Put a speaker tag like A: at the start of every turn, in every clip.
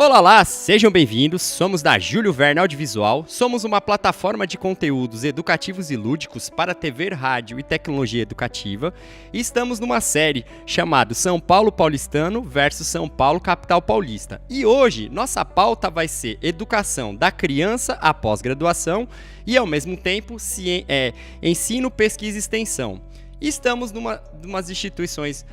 A: Olá, olá, sejam bem-vindos, somos da Júlio Verne Audiovisual, somos uma plataforma de conteúdos educativos e lúdicos para TV, rádio e tecnologia educativa e estamos numa série chamada São Paulo Paulistano versus São Paulo Capital Paulista. E hoje, nossa pauta vai ser educação da criança à pós-graduação e, ao mesmo tempo, ensino, pesquisa e extensão. E estamos numas instituições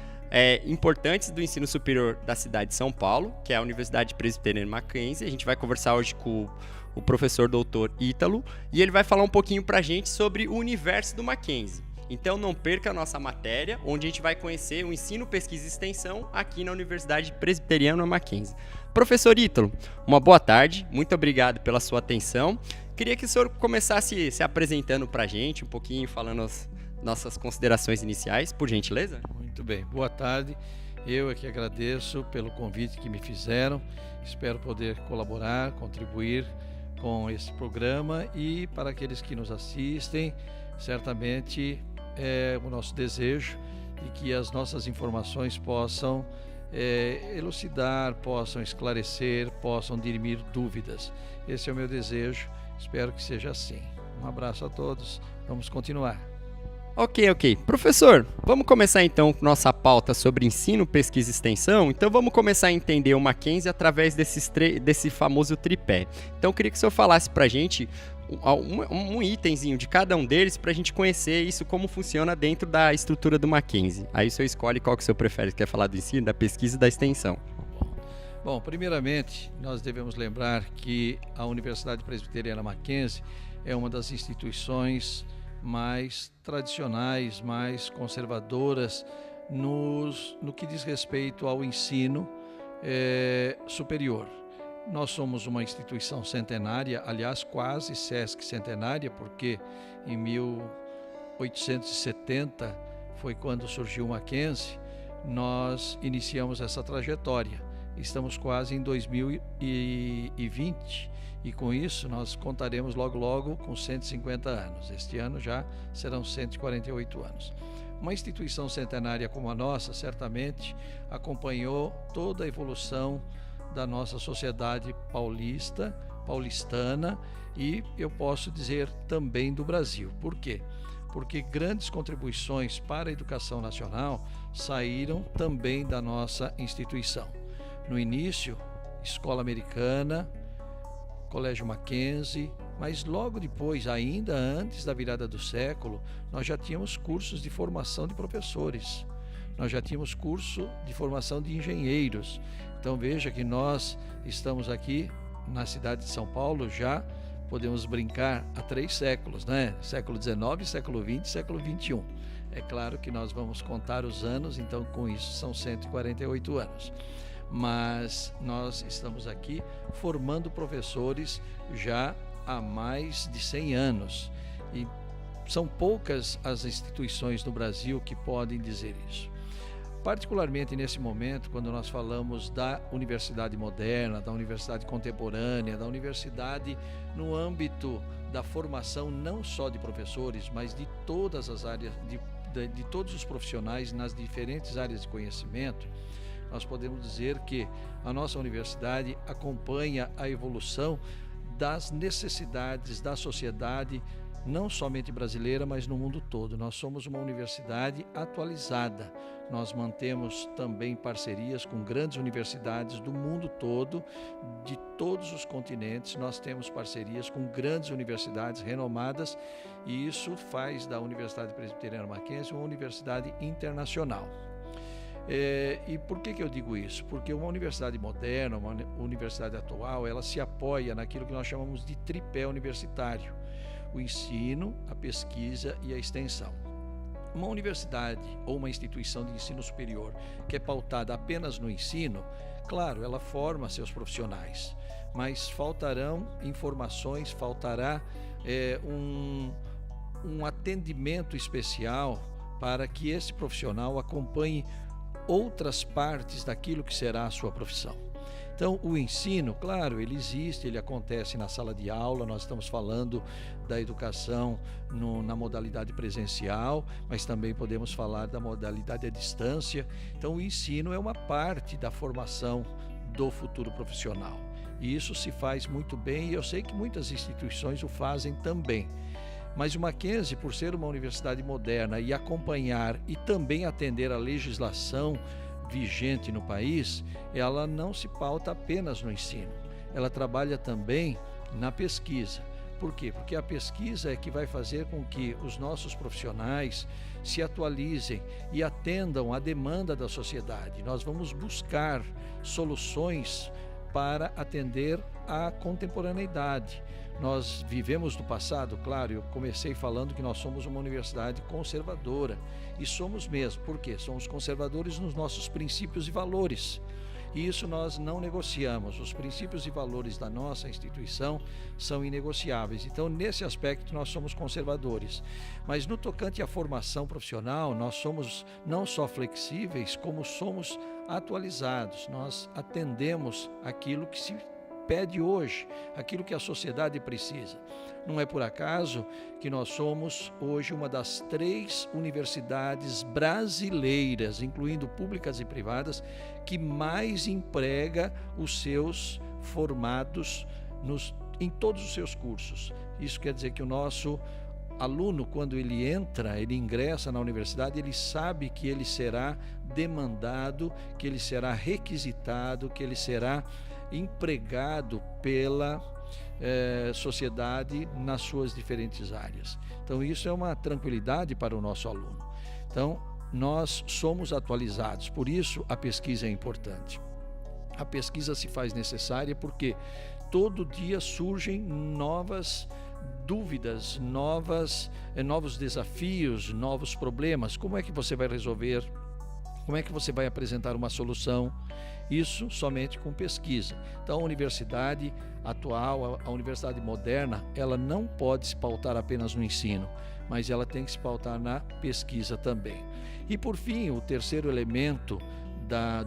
A: importantes do ensino superior da cidade de São Paulo, que é a Universidade Presbiteriana Mackenzie. A gente vai conversar hoje com o professor doutor Ítalo e ele vai falar um pouquinho pra gente sobre o universo do Mackenzie. Então não perca a nossa matéria, onde a gente vai conhecer o ensino, pesquisa e extensão aqui na Universidade Presbiteriana Mackenzie. Professor Ítalo, uma boa tarde, muito obrigado pela sua atenção. Queria que o senhor começasse se apresentando pra gente, um pouquinho falando as nossas considerações iniciais, por gentileza.
B: Muito bem, boa tarde. Eu é que agradeço pelo convite que me fizeram. Espero poder colaborar, contribuir com esse programa e para aqueles que nos assistem, certamente é o nosso desejo de que as nossas informações possam elucidar, possam esclarecer, possam dirimir dúvidas. Esse é o meu desejo, espero que seja assim. Um abraço a todos, vamos continuar.
A: Ok. Professor, vamos começar então com nossa pauta sobre ensino, pesquisa e extensão. Então vamos começar a entender o Mackenzie através desse famoso tripé. Então eu queria que o senhor falasse pra gente um itemzinho de cada um deles pra gente conhecer isso, como funciona dentro da estrutura do Mackenzie. Aí o senhor escolhe qual que o senhor prefere. Quer falar do ensino, da pesquisa e da extensão?
B: Bom, primeiramente nós devemos lembrar que a Universidade Presbiteriana Mackenzie é uma das instituições mais tradicionais, mais conservadoras no que diz respeito ao ensino superior. Nós somos uma instituição centenária, aliás, quase SESC centenária, porque em 1870 foi quando surgiu o Mackenzie, nós iniciamos essa trajetória. Estamos quase em 2020 e com isso nós contaremos logo com 150 anos. Este ano já serão 148 anos. Uma instituição centenária como a nossa certamente acompanhou toda a evolução da nossa sociedade paulistana e eu posso dizer também do Brasil. Por quê? Porque grandes contribuições para a educação nacional saíram também da nossa instituição. No início, Escola Americana, Colégio Mackenzie, mas logo depois, ainda antes da virada do século, nós já tínhamos cursos de formação de professores, nós já tínhamos curso de formação de engenheiros. Então veja que nós estamos aqui na cidade de São Paulo já, podemos brincar, há 3 séculos, né? Século XIX, século XX, século XXI. É claro que nós vamos contar os anos, então com isso são 148 anos. Mas nós estamos aqui formando professores já há mais de 100 anos e são poucas as instituições no Brasil que podem dizer isso. Particularmente nesse momento, quando nós falamos da universidade moderna, da universidade contemporânea, da universidade no âmbito da formação não só de professores, mas de todas as áreas, de todos os profissionais nas diferentes áreas de conhecimento, nós podemos dizer que a nossa universidade acompanha a evolução das necessidades da sociedade, não somente brasileira, mas no mundo todo. Nós somos uma universidade atualizada. Nós mantemos também parcerias com grandes universidades do mundo todo, de todos os continentes. Nós temos parcerias com grandes universidades renomadas e isso faz da Universidade Presbiteriana Mackenzie uma universidade internacional. E por que eu digo isso? Porque uma universidade moderna, uma universidade atual, ela se apoia naquilo que nós chamamos de tripé universitário: o ensino, a pesquisa e a extensão. Uma universidade ou uma instituição de ensino superior que é pautada apenas no ensino, claro, ela forma seus profissionais, mas faltarão informações, faltará um atendimento especial para que esse profissional acompanhe outras partes daquilo que será a sua profissão. Então, o ensino, claro, ele existe, ele acontece na sala de aula, nós estamos falando da educação na modalidade presencial, mas também podemos falar da modalidade à distância. Então, o ensino é uma parte da formação do futuro profissional. E isso se faz muito bem, e eu sei que muitas instituições o fazem também. Mas o Mackenzie, por ser uma universidade moderna e acompanhar e também atender a legislação vigente no país, ela não se pauta apenas no ensino. Ela trabalha também na pesquisa. Por quê? Porque a pesquisa é que vai fazer com que os nossos profissionais se atualizem e atendam à demanda da sociedade. Nós vamos buscar soluções para atender à contemporaneidade. Nós vivemos no passado, claro, eu comecei falando que nós somos uma universidade conservadora, e somos mesmo. Por quê? Somos conservadores nos nossos princípios e valores. E isso nós não negociamos. Os princípios e valores da nossa instituição são inegociáveis. Então, nesse aspecto, nós somos conservadores. Mas no tocante à formação profissional, nós somos não só flexíveis, como somos atualizados. Nós atendemos aquilo que se pede hoje, aquilo que a sociedade precisa. Não é por acaso que nós somos hoje uma das 3 universidades brasileiras, incluindo públicas e privadas, que mais emprega os seus formados em todos os seus cursos. Isso quer dizer que o nosso aluno, quando ele ingressa na universidade, ele sabe que ele será demandado, que ele será requisitado, que ele será empregado pela sociedade nas suas diferentes áreas. Então isso é uma tranquilidade para o nosso aluno. Então nós somos atualizados, por isso a pesquisa é importante. A pesquisa se faz necessária porque todo dia surgem novas dúvidas, novos desafios, novos problemas. Como é que você vai resolver? Como é que você vai apresentar uma solução? Isso somente com pesquisa. Então, a universidade atual, a universidade moderna, ela não pode se pautar apenas no ensino, mas ela tem que se pautar na pesquisa também. E, por fim, o terceiro elemento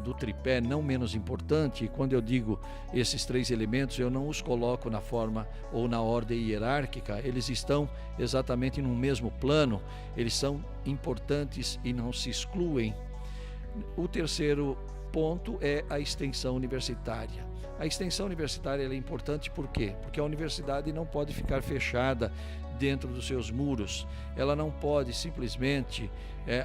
B: do tripé, não menos importante, e quando eu digo esses 3 elementos, eu não os coloco na forma ou na ordem hierárquica, eles estão exatamente no mesmo plano, eles são importantes e não se excluem. O terceiro ponto é a extensão universitária. A extensão universitária é importante por quê? Porque a universidade não pode ficar fechada dentro dos seus muros, ela não pode simplesmente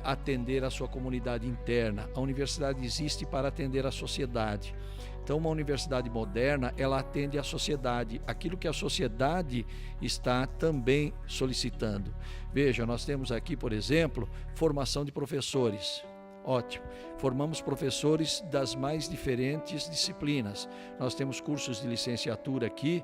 B: atender a sua comunidade interna. A universidade existe para atender a sociedade. Então, uma universidade moderna, ela atende à sociedade, aquilo que a sociedade está também solicitando. Veja, nós temos aqui, por exemplo, formação de professores. Ótimo. Formamos professores das mais diferentes disciplinas. Nós temos cursos de licenciatura aqui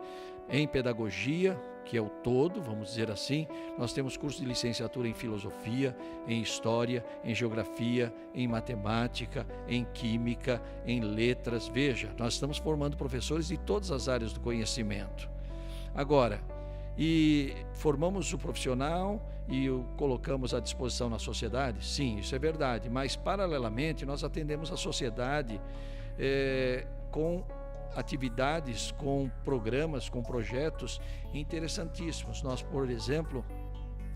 B: em pedagogia, que é o todo, vamos dizer assim. Nós temos cursos de licenciatura em filosofia, em história, em geografia, em matemática, em química, em letras. Veja, nós estamos formando professores de todas as áreas do conhecimento. Agora, e formamos o profissional e o colocamos à disposição na sociedade? Sim, isso é verdade, mas paralelamente nós atendemos a sociedade com atividades, com programas, com projetos interessantíssimos. Nós, por exemplo,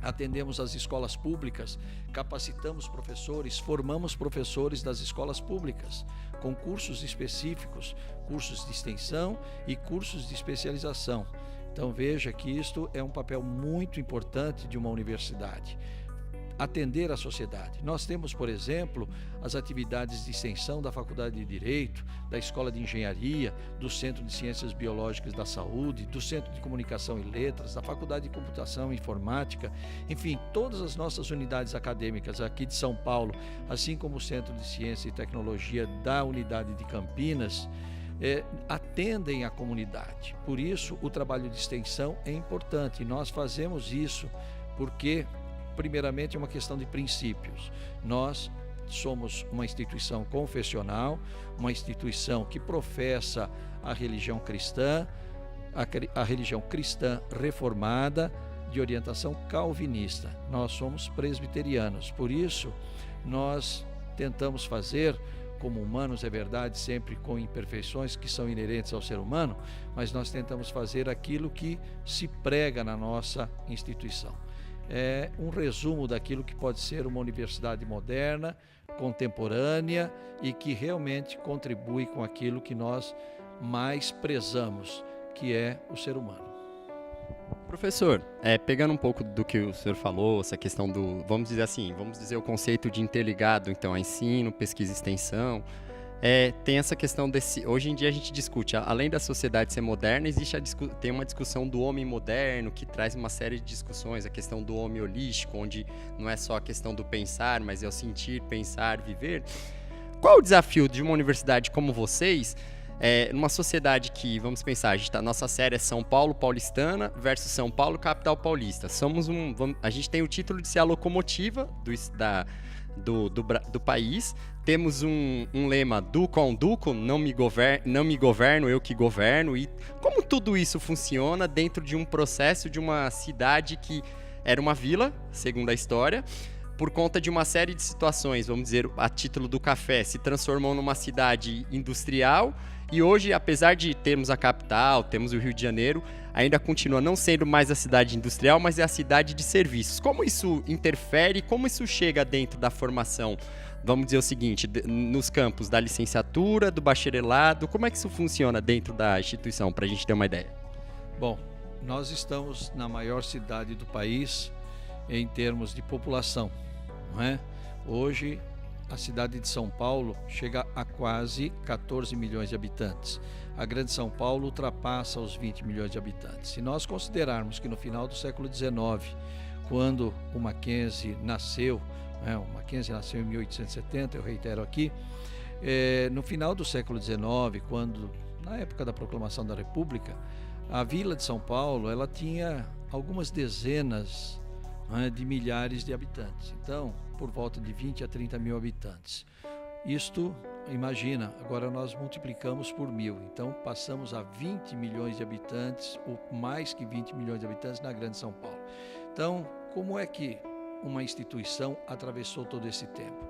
B: atendemos as escolas públicas, capacitamos professores, formamos professores das escolas públicas, com cursos específicos, cursos de extensão e cursos de especialização. Então veja que isto é um papel muito importante de uma universidade, atender a sociedade. Nós temos, por exemplo, as atividades de extensão da Faculdade de Direito, da Escola de Engenharia, do Centro de Ciências Biológicas da Saúde, do Centro de Comunicação e Letras, da Faculdade de Computação e Informática, enfim, todas as nossas unidades acadêmicas aqui de São Paulo, assim como o Centro de Ciência e Tecnologia da Unidade de Campinas, atendem a comunidade. Por isso, o trabalho de extensão é importante. Nós fazemos isso porque, primeiramente, é uma questão de princípios. Nós somos uma instituição confessional, uma instituição que professa a religião cristã, a religião cristã reformada, de orientação calvinista. Nós somos presbiterianos. Por isso, nós tentamos fazer, como humanos, é verdade, sempre com imperfeições que são inerentes ao ser humano, mas nós tentamos fazer aquilo que se prega na nossa instituição. é um resumo daquilo que pode ser uma universidade moderna, contemporânea e que realmente contribui com aquilo que nós mais prezamos, que é o ser humano.
A: Professor, pegando um pouco do que o senhor falou, essa questão do, vamos dizer o conceito de interligado, então, a ensino, pesquisa e extensão, tem essa questão desse, hoje em dia a gente discute, além da sociedade ser moderna, tem uma discussão do homem moderno, que traz uma série de discussões, a questão do homem holístico, onde não é só a questão do pensar, mas é o sentir, pensar, viver. Qual o desafio de uma universidade como vocês, numa sociedade que, vamos pensar, nossa série é São Paulo paulistana versus São Paulo capital paulista. A gente tem o título de ser a locomotiva do país. Temos um lema do com duco, não me governo, eu que governo. E como tudo isso funciona dentro de um processo de uma cidade que era uma vila, segundo a história, por conta de uma série de situações, vamos dizer, a título do café, se transformou numa cidade industrial. E hoje, apesar de termos a capital, temos o Rio de Janeiro, ainda continua não sendo mais a cidade industrial, mas é a cidade de serviços. Como isso interfere, como isso chega dentro da formação? Vamos dizer o seguinte, nos campos da licenciatura, do bacharelado, como é que isso funciona dentro da instituição, para a gente ter uma ideia?
B: Bom, nós estamos na maior cidade do país em termos de população, não é? Hoje, a cidade de São Paulo chega a quase 14 milhões de habitantes. A Grande São Paulo ultrapassa os 20 milhões de habitantes. Se nós considerarmos que no final do século XIX, quando o Mackenzie nasceu, o Mackenzie nasceu em 1870, eu reitero aqui, no final do século XIX, quando, na época da proclamação da República, a vila de São Paulo ela tinha algumas dezenas de milhares de habitantes. Então, por volta de 20 a 30 mil habitantes. Isto, imagina, agora nós multiplicamos por 1000. Então, passamos a 20 milhões de habitantes, ou mais que 20 milhões de habitantes na Grande São Paulo. Então, como é que uma instituição atravessou todo esse tempo?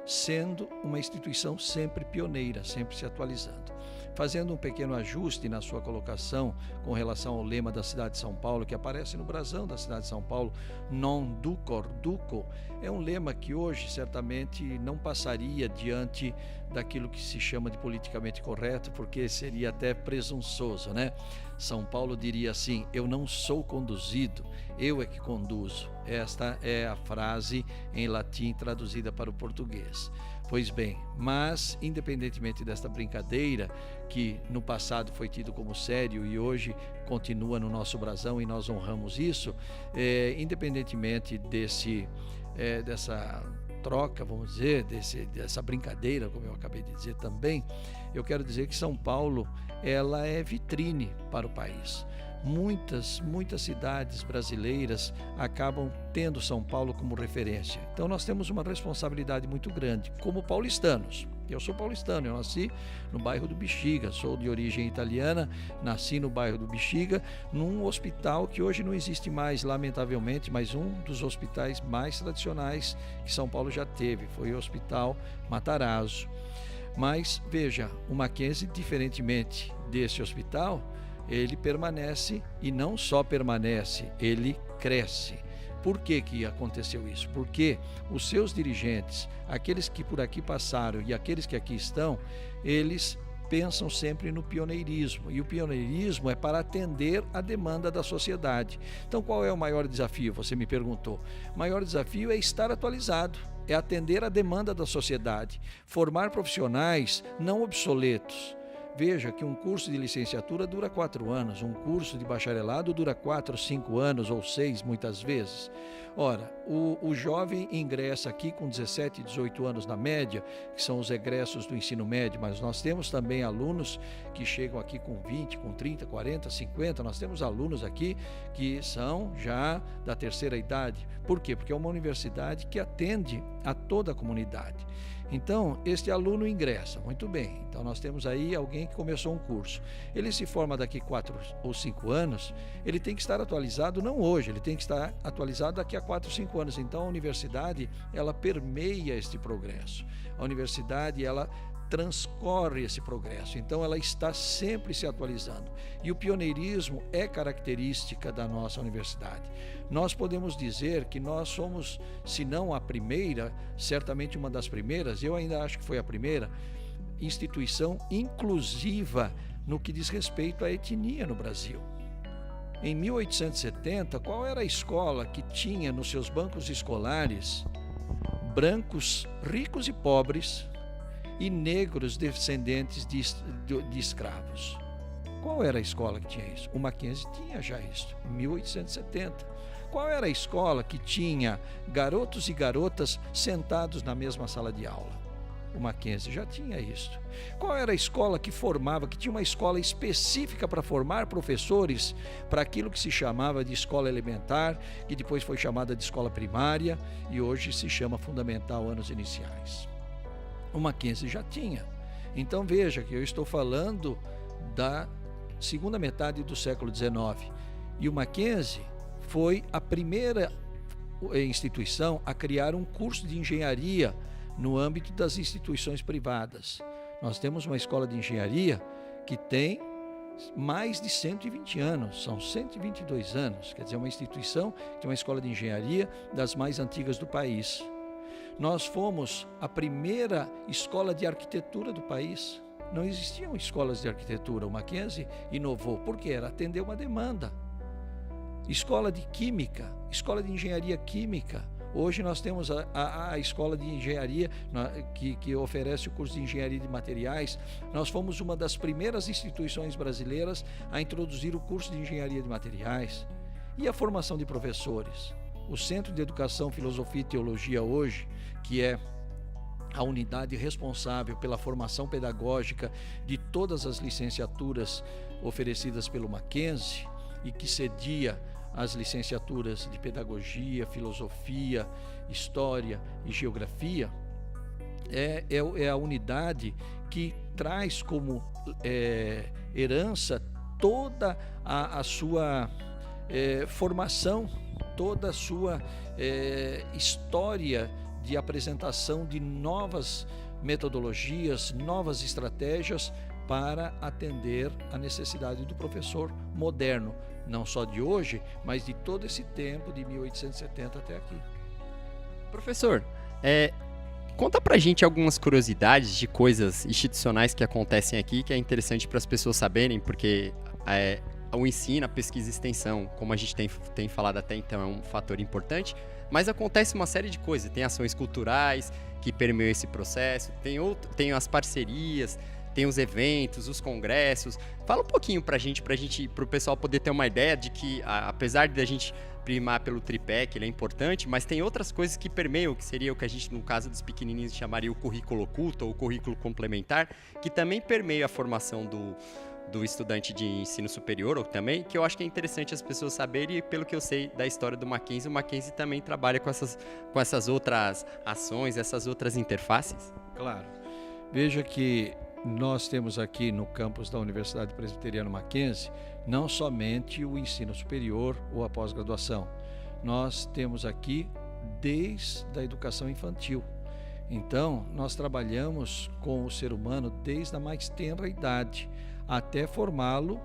B: Sendo uma instituição sempre pioneira, sempre se atualizando. Fazendo um pequeno ajuste na sua colocação com relação ao lema da cidade de São Paulo, que aparece no brasão da cidade de São Paulo, non ducor duco, é um lema que hoje certamente não passaria diante daquilo que se chama de politicamente correto, porque seria até presunçoso, né? São Paulo diria assim: eu não sou conduzido, eu é que conduzo. Esta é a frase em latim traduzida para o português. Pois bem, mas independentemente desta brincadeira, que no passado foi tido como sério e hoje continua no nosso brasão e nós honramos isso, independentemente dessa troca, vamos dizer, dessa brincadeira, como eu acabei de dizer também, eu quero dizer que São Paulo ela é vitrine para o país. Muitas cidades brasileiras acabam tendo São Paulo como referência. Então nós temos uma responsabilidade muito grande como paulistanos. Eu sou paulistano, eu nasci no bairro do Bexiga, sou de origem italiana, nasci no bairro do Bexiga, num hospital que hoje não existe mais, lamentavelmente, mas um dos hospitais mais tradicionais que São Paulo já teve, foi o Hospital Matarazzo. Mas veja, o Mackenzie, diferentemente desse hospital, ele permanece e não só permanece, ele cresce. Por que aconteceu isso? Porque os seus dirigentes, aqueles que por aqui passaram e aqueles que aqui estão, eles pensam sempre no pioneirismo, e o pioneirismo é para atender a demanda da sociedade. Então, qual é o maior desafio? Você me perguntou. O maior desafio é estar atualizado, é atender a demanda da sociedade, formar profissionais não obsoletos. Veja que um curso de licenciatura dura 4 anos, um curso de bacharelado dura 4, 5 anos ou 6 muitas vezes. Ora, o jovem ingressa aqui com 17, 18 anos na média, que são os egressos do ensino médio, mas nós temos também alunos que chegam aqui com 20, com 30, 40, 50, nós temos alunos aqui que são já da terceira idade. Por quê? Porque é uma universidade que atende a toda a comunidade. Então, este aluno ingressa, muito bem, então nós temos aí alguém que começou um curso, ele se forma daqui 4 ou 5 anos, ele tem que estar atualizado, não hoje, ele tem que estar atualizado daqui a 4 ou 5 anos, então a universidade, ela permeia este progresso, a universidade, ela transcorre esse progresso, então ela está sempre se atualizando. E o pioneirismo é característica da nossa universidade. Nós podemos dizer que nós somos, se não a primeira, certamente uma das primeiras, eu ainda acho que foi a primeira, instituição inclusiva no que diz respeito à etnia no Brasil. Em 1870, qual era a escola que tinha nos seus bancos escolares brancos ricos e pobres e negros descendentes de escravos? Qual era a escola que tinha isso? O Mackenzie tinha já isso, em 1870. Qual era a escola que tinha garotos e garotas sentados na mesma sala de aula? O Mackenzie já tinha isso. Qual era a escola que formava, que tinha uma escola específica para formar professores para aquilo que se chamava de escola elementar, que depois foi chamada de escola primária e hoje se chama fundamental, anos iniciais? O Mackenzie já tinha. Então veja que eu estou falando da segunda metade do século XIX. E o Mackenzie foi a primeira instituição a criar um curso de engenharia no âmbito das instituições privadas. Nós temos uma escola de engenharia que tem mais de 120 anos, são 122 anos, quer dizer, uma instituição que tem uma escola de engenharia das mais antigas do país. Nós fomos a primeira escola de arquitetura do país. Não existiam escolas de arquitetura, o Mackenzie inovou, porque era atender uma demanda. Escola de química, escola de engenharia química. Hoje nós temos a escola de engenharia que oferece o curso de engenharia de materiais. Nós fomos uma das primeiras instituições brasileiras a introduzir o curso de engenharia de materiais. E a formação de professores? O Centro de Educação, Filosofia e Teologia hoje, que é a unidade responsável pela formação pedagógica de todas as licenciaturas oferecidas pelo Mackenzie e que cedia as licenciaturas de Pedagogia, Filosofia, História e Geografia, é a unidade que traz como herança toda a sua formação, toda a sua história de apresentação de novas metodologias, novas estratégias para atender a necessidade do professor moderno, não só de hoje, mas de todo esse tempo, de 1870 até aqui.
A: Professor, conta pra gente algumas curiosidades de coisas institucionais que acontecem aqui, que é interessante para as pessoas saberem, porque o ensino, a pesquisa e extensão, como a gente tem falado até então, é um fator importante, mas acontece uma série de coisas. Tem ações culturais que permeiam esse processo, tem as parcerias, tem os eventos, os congressos. Fala um pouquinho para o pessoal poder ter uma ideia de que, apesar de a gente primar pelo tripé, que ele é importante, mas tem outras coisas que permeiam, que seria o que a gente, no caso dos pequenininhos, chamaria o currículo oculto ou o currículo complementar, que também permeia a formação do estudante de ensino superior, ou também, que eu acho que é interessante as pessoas saberem, e pelo que eu sei da história do Mackenzie, o Mackenzie também trabalha com essas outras ações, essas outras interfaces.
B: Claro. Veja que nós temos aqui no campus da Universidade Presbiteriana Mackenzie não somente o ensino superior ou a pós-graduação. Nós temos aqui desde a educação infantil. Então, nós trabalhamos com o ser humano desde a mais tenra idade, até formá-lo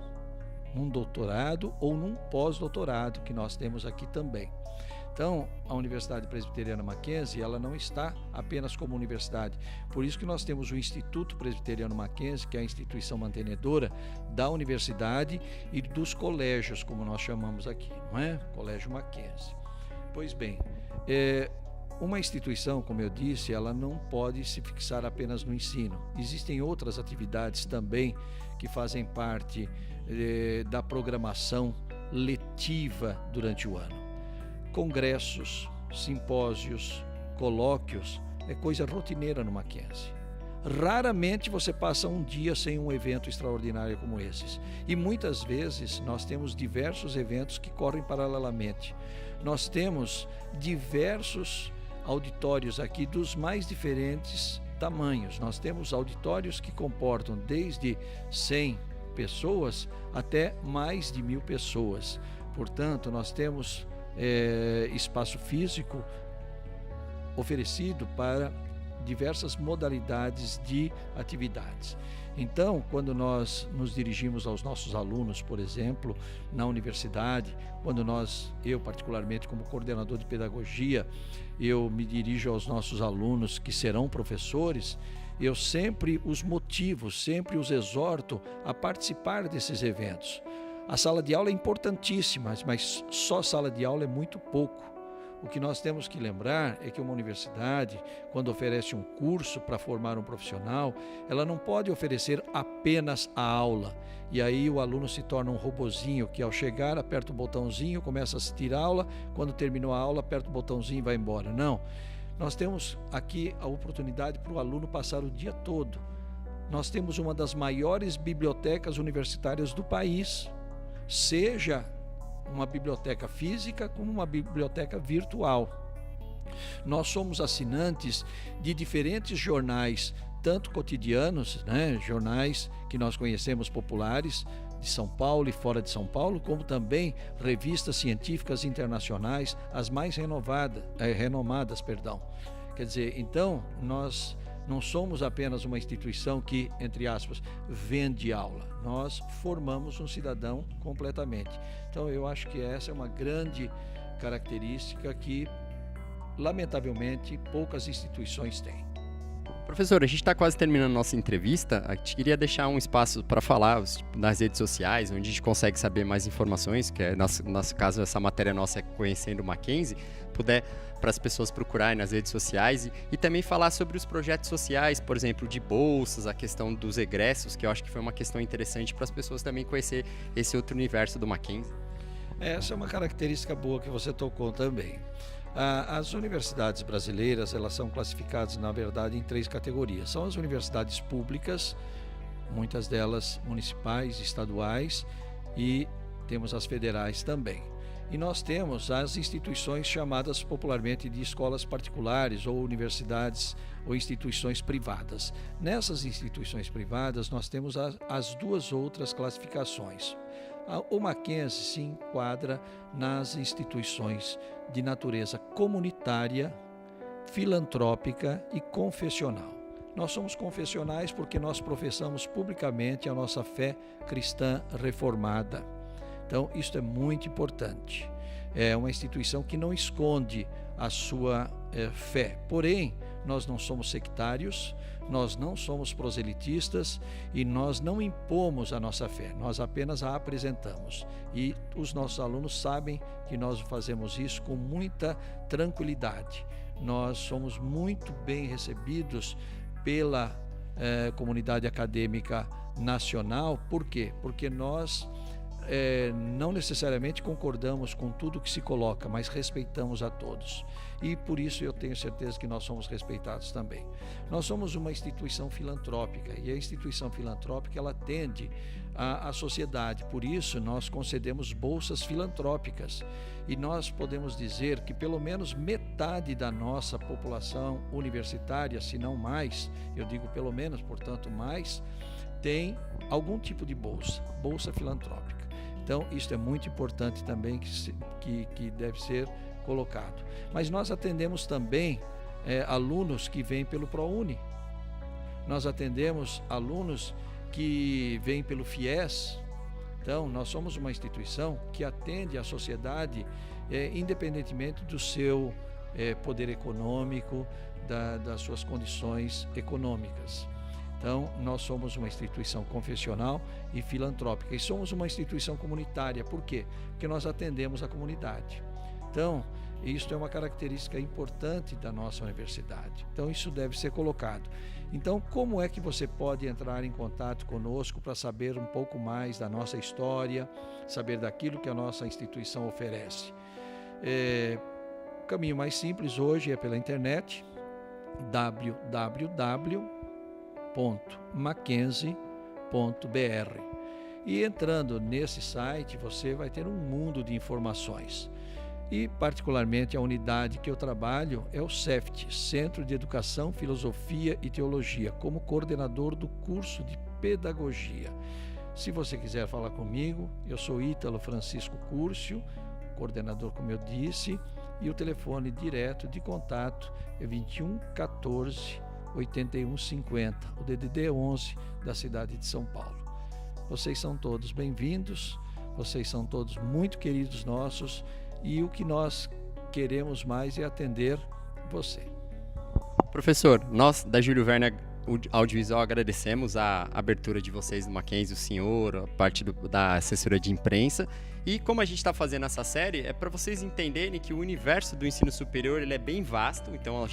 B: num doutorado ou num pós-doutorado, que nós temos aqui também. Então, a Universidade Presbiteriana Mackenzie, ela não está apenas como universidade. Por isso que nós temos o Instituto Presbiteriano Mackenzie, que é a instituição mantenedora da universidade e dos colégios, como nós chamamos aqui, não é? Colégio Mackenzie. Pois bem, uma instituição, como eu disse, ela não pode se fixar apenas no ensino. Existem outras atividades também que fazem parte da programação letiva durante o ano. Congressos, simpósios, colóquios, é coisa rotineira no Mackenzie. Raramente você passa um dia sem um evento extraordinário como esses. E muitas vezes nós temos diversos eventos que correm paralelamente. Nós temos diversos auditórios aqui dos mais diferentes tamanhos. Nós temos auditórios que comportam desde 100 pessoas até mais de 1000 pessoas. Portanto, nós temos espaço físico oferecido para diversas modalidades de atividades. Então, quando nós nos dirigimos aos nossos alunos, por exemplo, na universidade, eu particularmente como coordenador de pedagogia, eu me dirijo aos nossos alunos que serão professores, eu sempre os motivo, sempre os exorto a participar desses eventos. A sala de aula é importantíssima, mas só sala de aula é muito pouco. O que nós temos que lembrar é que uma universidade, quando oferece um curso para formar um profissional, ela não pode oferecer apenas a aula. E aí o aluno se torna um robozinho que ao chegar aperta o botãozinho, começa a assistir a aula, quando terminou a aula aperta o botãozinho e vai embora. Não, nós temos aqui a oportunidade para o aluno passar o dia todo. Nós temos uma das maiores bibliotecas universitárias do país, seja uma biblioteca física como uma biblioteca virtual. Nós somos assinantes de diferentes jornais, tanto cotidianos, jornais que nós conhecemos populares, de São Paulo e fora de São Paulo, como também revistas científicas internacionais, as mais renomadas. Quer dizer, então, nós não somos apenas uma instituição que, entre aspas, vende aula. Nós formamos um cidadão completamente. Então, eu acho que essa é uma grande característica que, lamentavelmente, poucas instituições têm.
A: Professor, a gente está quase terminando a nossa entrevista. A gente queria deixar um espaço para falar nas redes sociais, onde a gente consegue saber mais informações, que é, no nosso caso, essa matéria nossa é Conhecendo o Mackenzie, puder para as pessoas procurarem nas redes sociais e também falar sobre os projetos sociais, por exemplo, de bolsas, a questão dos egressos, que eu acho que foi uma questão interessante para as pessoas também conhecer esse outro universo do Mackenzie.
B: Essa é uma característica boa que você tocou também. As universidades brasileiras, elas são classificadas, na verdade, em 3 categorias. São as universidades públicas, muitas delas municipais, estaduais, e temos as federais também. E nós temos as instituições chamadas popularmente de escolas particulares ou universidades ou instituições privadas. Nessas instituições privadas, nós temos as 2 outras classificações. O Mackenzie se enquadra nas instituições de natureza comunitária, filantrópica e confessional. Nós somos confessionais porque nós professamos publicamente a nossa fé cristã reformada. Então, isso é muito importante. É uma instituição que não esconde a sua fé. Porém, nós não somos sectários, nós não somos proselitistas e nós não impomos a nossa fé, nós apenas a apresentamos. E os nossos alunos sabem que nós fazemos isso com muita tranquilidade. Nós somos muito bem recebidos pela comunidade acadêmica nacional. Por quê? Porque nós não necessariamente concordamos com tudo que se coloca, mas respeitamos a todos. E por isso eu tenho certeza que nós somos respeitados também. Nós somos uma instituição filantrópica e a instituição filantrópica ela atende à sociedade. Por isso nós concedemos bolsas filantrópicas e nós podemos dizer que pelo menos metade da nossa população universitária, se não mais, eu digo pelo menos, portanto mais, tem algum tipo de bolsa filantrópica. Então, isso é muito importante também que deve ser colocado. Mas nós atendemos também alunos que vêm pelo ProUni. Nós atendemos alunos que vêm pelo FIES. Então, nós somos uma instituição que atende a sociedade independentemente do seu poder econômico, das suas condições econômicas. Então, nós somos uma instituição confessional e filantrópica e somos uma instituição comunitária. Por quê? Porque nós atendemos a comunidade. Então, isso é uma característica importante da nossa universidade. Então, isso deve ser colocado. Então, como é que você pode entrar em contato conosco para saber um pouco mais da nossa história, saber daquilo que a nossa instituição oferece? O caminho mais simples hoje é pela internet, www.mackenzie.br. E entrando nesse site, você vai ter um mundo de informações. E, particularmente, a unidade que eu trabalho é o CEFT, Centro de Educação, Filosofia e Teologia, como coordenador do curso de Pedagogia. Se você quiser falar comigo, eu sou Ítalo Francisco Curcio, coordenador, como eu disse, e o telefone direto de contato é 21 14 8150, o DDD 11 da cidade de São Paulo. Vocês são todos bem-vindos, vocês são todos muito queridos nossos e o que nós queremos mais é atender você.
A: Professor, nós da Júlio Verne Audiovisual agradecemos a abertura de vocês no Mackenzie, o senhor, a parte da assessoria de imprensa. E como a gente está fazendo essa série, é para vocês entenderem que o universo do ensino superior ele é bem vasto. Então,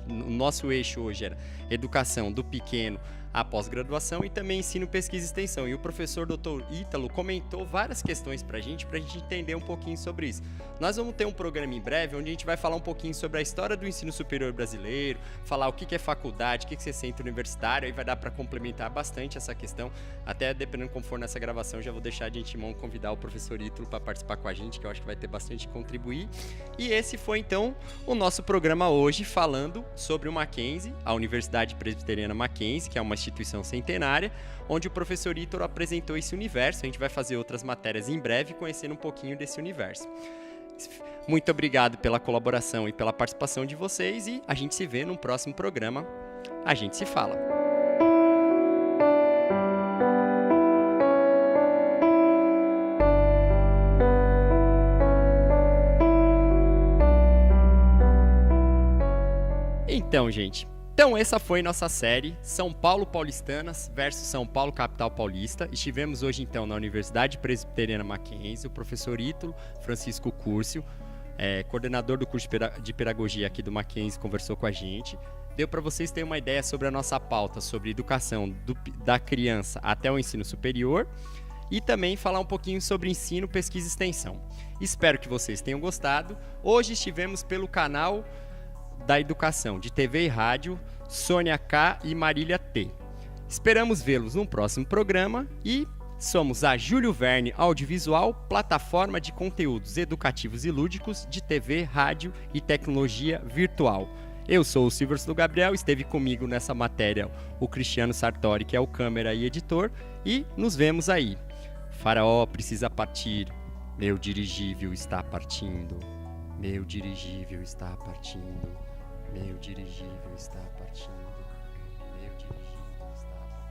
A: o nosso eixo hoje era educação do pequeno à pós-graduação e também ensino, pesquisa e extensão. E o professor Dr. Ítalo comentou várias questões para a gente entender um pouquinho sobre isso. Nós vamos ter um programa em breve onde a gente vai falar um pouquinho sobre a história do ensino superior brasileiro, falar o que é faculdade, o que é centro universitário, aí vai dar para complementar bastante essa questão. Até dependendo como for nessa gravação, já vou deixar de antemão convidar o professor Ítalo para participar com a gente, que eu acho que vai ter bastante a contribuir. E esse foi então o nosso programa hoje, falando sobre o Mackenzie, a Universidade Presbiteriana Mackenzie, que é uma instituição centenária, onde o professor Ítalo apresentou esse universo. A gente vai fazer outras matérias em breve, conhecendo um pouquinho desse universo. Muito obrigado pela colaboração e pela participação de vocês e a gente se vê num próximo programa. A gente se fala. Então, gente, essa foi nossa série São Paulo Paulistanas versus São Paulo Capital Paulista. Estivemos hoje então na Universidade Presbiteriana Mackenzie, o professor Ítalo Francisco Curcio, coordenador do curso de pedagogia aqui do Mackenzie, conversou com a gente. Deu para vocês terem uma ideia sobre a nossa pauta, sobre educação da criança até o ensino superior e também falar um pouquinho sobre ensino, pesquisa e extensão. Espero que vocês tenham gostado. Hoje estivemos pelo canal da Educação, de TV e Rádio, Sônia K e Marília T. Esperamos vê-los no próximo programa e somos a Júlio Verne Audiovisual, plataforma de conteúdos educativos e lúdicos de TV, rádio e tecnologia virtual. Eu sou o Silverson Gabriel, esteve comigo nessa matéria o Cristiano Sartori, que é o câmera e editor, e nos vemos aí. Faraó precisa partir, meu dirigível está partindo, meu dirigível está partindo. Meu dirigível está partindo. Meu dirigível está partindo.